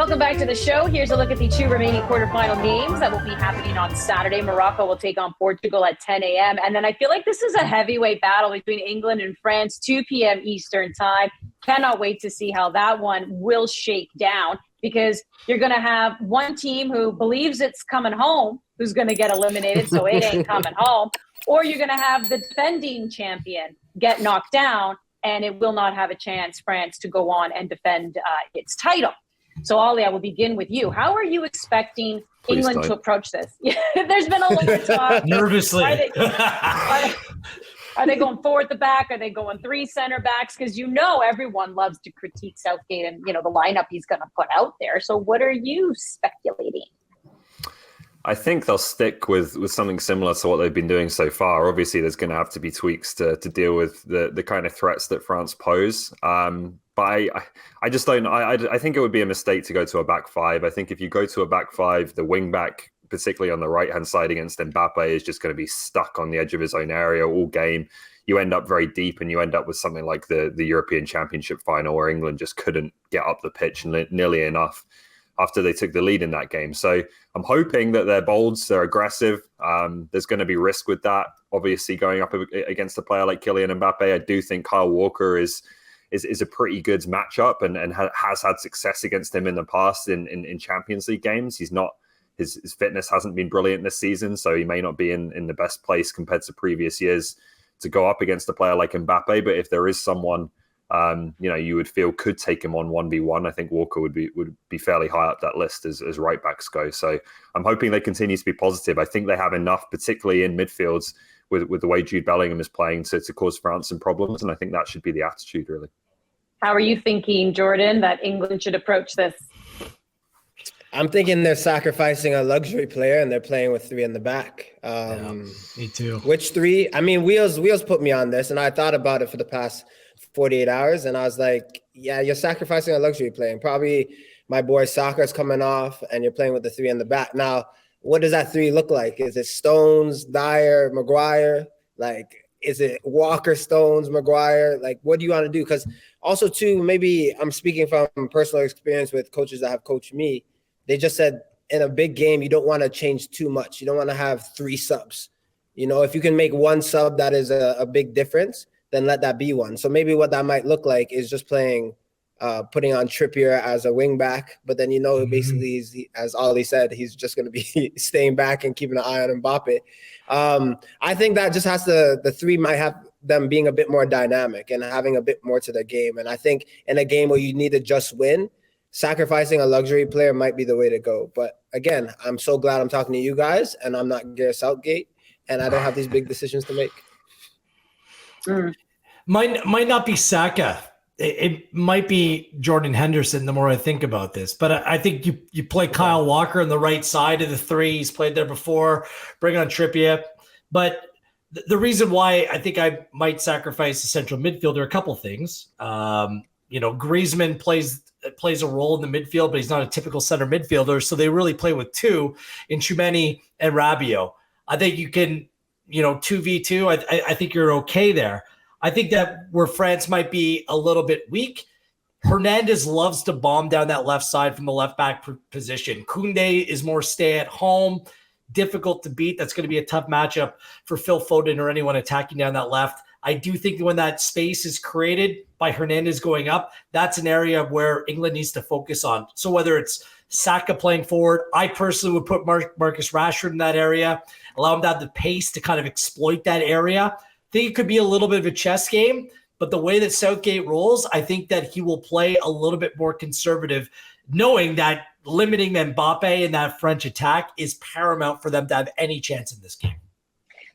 Welcome back to the show. Here's a look at the two remaining quarterfinal games that will be happening on Saturday. Morocco will take on Portugal at 10 a.m. And then I feel like this is a heavyweight battle between England and France, 2 p.m. Eastern time. Cannot wait to see how that one will shake down, because you're going to have one team who believes it's coming home, who's going to get eliminated, so it ain't coming home. Or you're going to have the defending champion get knocked down, and it will not have a chance, France, to go on and defend its title. So, Ollie, I will begin with you. How are you expecting England to approach this? There's been a lot of talk. Nervously. Are they going 4 at the back? Are they going 3 center backs? Because everyone loves to critique Southgate and, the lineup he's going to put out there. So what are you speculating? I think they'll stick with something similar to what they've been doing so far. Obviously, there's going to have to be tweaks to deal with the kind of threats that France pose. But I just don't. I think it would be a mistake to go to a back five. I think if you go to a back five, the wing back, particularly on the right-hand side against Mbappe, is just going to be stuck on the edge of his own area all game. You end up very deep, and you end up with something like the European Championship final, where England just couldn't get up the pitch nearly enough after they took the lead in that game. So I'm hoping that they're bold, they're aggressive. There's going to be risk with that. Obviously, going up against a player like Kylian Mbappe, I do think Kyle Walker is a pretty good matchup and has had success against him in the past in Champions League games. He's not his fitness hasn't been brilliant this season, so he may not be in the best place compared to previous years to go up against a player like Mbappe. But if there is someone you would feel could take him on 1v1, I think Walker would be fairly high up that list as right backs go. So I'm hoping they continue to be positive. I think they have enough, particularly in midfields, with the way Jude Bellingham is playing to cause France some problems. And I think that should be the attitude, really. How are you thinking, Jordan, that England should approach this? I'm thinking they're sacrificing a luxury player and they're playing with 3 in the back. Me too. Which 3? I mean, Wheels put me on this, and I thought about it for the past 48 hours, and I was like, yeah, you're sacrificing a luxury player. And probably my boy Saka's coming off, and you're playing with the 3 in the back. Now, what does that 3 look like? Is it Stones, Dyer, Maguire? Like, is it Walker, Stones, Maguire? Like, what do you want to do? Because also, too, maybe I'm speaking from personal experience with coaches that have coached me. They just said in a big game, you don't want to change too much. You don't want to have 3 subs. If you can make 1 sub that is a big difference, then let that be one. So maybe what that might look like is just putting on Trippier as a wing back. But then, basically, as Ollie said, he's just going to be staying back and keeping an eye on Mbappe. I think that just has the 3 might have them being a bit more dynamic and having a bit more to their game. And I think in a game where you need to just win, sacrificing a luxury player might be the way to go. But again, I'm so glad I'm talking to you guys, and I'm not Gareth Southgate, and I don't have these big decisions to make. Might not be Saka. It might be Jordan Henderson, the more I think about this. But I think you play Kyle Walker on the right side of the 3. He's played there before. Bring on Trippier. But the reason why I think I might sacrifice a central midfielder, a couple things. Griezmann plays a role in the midfield, but he's not a typical center midfielder. So they really play with 2 in Tchouameni and Rabiot. I think you can, 2v2. I think you're okay there. I think that where France might be a little bit weak, Hernandez loves to bomb down that left side from the left back position. Koundé is more stay at home, difficult to beat. That's going to be a tough matchup for Phil Foden or anyone attacking down that left. I do think that when that space is created by Hernandez going up, that's an area where England needs to focus on. So whether it's Saka playing forward, I personally would put Marcus Rashford in that area, allow him to have the pace to kind of exploit that area. I think it could be a little bit of a chess game, but the way that Southgate rolls, I think that he will play a little bit more conservative, knowing that limiting Mbappe and that French attack is paramount for them to have any chance in this game.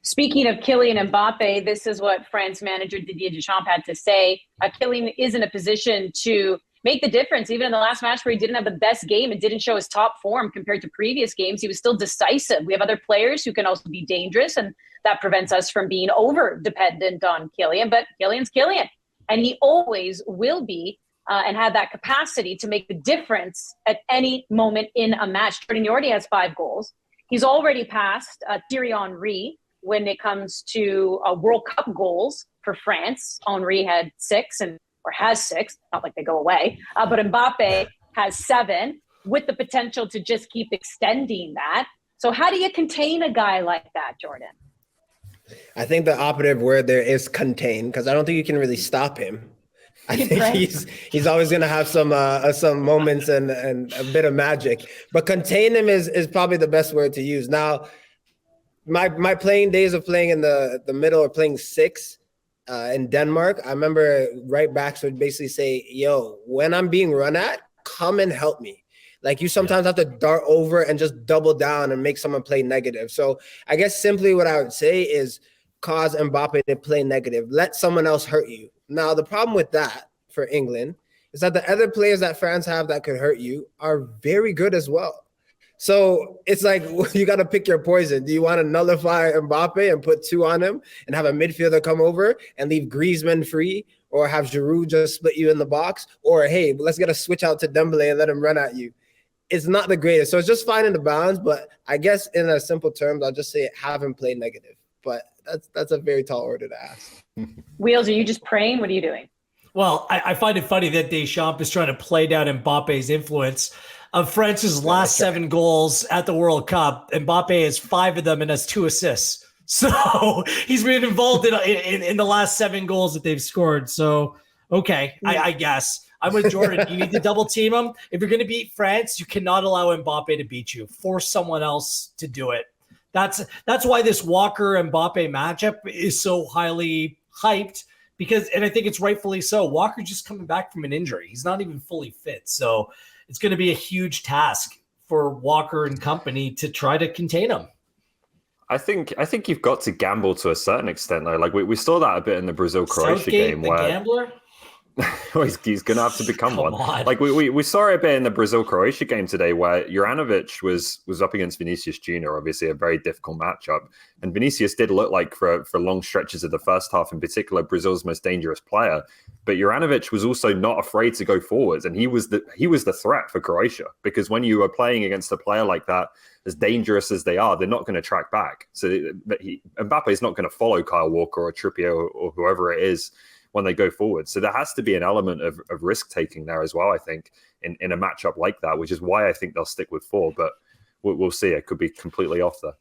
Speaking of Kylian Mbappe, this is what France manager Didier Deschamps had to say. Kylian is in a position to make the difference. Even in the last match where he didn't have the best game and didn't show his top form compared to previous games, he was still decisive. We have other players who can also be dangerous, and that prevents us from being over-dependent on Kylian. But Kylian's Kylian, and he always will be and have that capacity to make the difference at any moment in a match. Jordan, he already has 5 goals. He's already passed Thierry Henry when it comes to World Cup goals for France. Henry had 6 or has 6, not like they go away. But Mbappe has 7. with the potential to just keep extending that. So how do you contain a guy like that, Jordan? I think the operative word there is contain, because I don't think you can really stop him. I think he's always going to have some moments and a bit of magic, but contain him is probably the best word to use. Now, my playing days of playing in the middle or playing six in Denmark, I remember right backs would basically say, yo, when I'm being run at, come and help me. Like, you sometimes have to dart over and just double down and make someone play negative. So I guess simply what I would say is cause Mbappe to play negative. Let someone else hurt you. Now, the problem with that for England is that the other players that France have that could hurt you are very good as well. So it's like, you got to pick your poison. Do you want to nullify Mbappe and put 2 on him and have a midfielder come over and leave Griezmann free, or have Giroud just split you in the box? Or, hey, let's get a switch out to Dembele and let him run at you. It's not the greatest. So it's just finding the balance. But I guess in a simple terms, I'll just say have him play negative. But that's a very tall order to ask. Wheels, are you just praying? What are you doing? Well, I find it funny that Deschamps is trying to play down Mbappe's influence. Of France's last 7 goals at the World Cup, Mbappe has 5 of them and has 2 assists. So he's been involved in the last 7 goals that they've scored. So, okay, I guess. I'm with Jordan. You need to double team him. If you're going to beat France, you cannot allow Mbappe to beat you. Force someone else to do it. That's why this Walker-Mbappe matchup is so highly hyped, because, and I think it's rightfully so, Walker's just coming back from an injury. He's not even fully fit. So it's going to be a huge task for Walker and company to try to contain him. I think you've got to gamble to a certain extent, though. Like we saw that a bit in the Brazil-Croatia game, the where gambler? he's going to have to become one. On. Like we saw a bit in the Brazil-Croatia game today, where Juranovic was up against Vinicius Jr., obviously a very difficult matchup. And Vinicius did look like, for long stretches of the first half in particular, Brazil's most dangerous player. But Juranovic was also not afraid to go forwards, and he was the threat for Croatia, because when you are playing against a player like that, as dangerous as they are, they're not going to track back. So Mbappe is not going to follow Kyle Walker or Trippier or whoever it is when they go forward. So there has to be an element of risk-taking there as well, I think, in a matchup like that, which is why I think they'll stick with 4. But we'll see. It could be completely off there.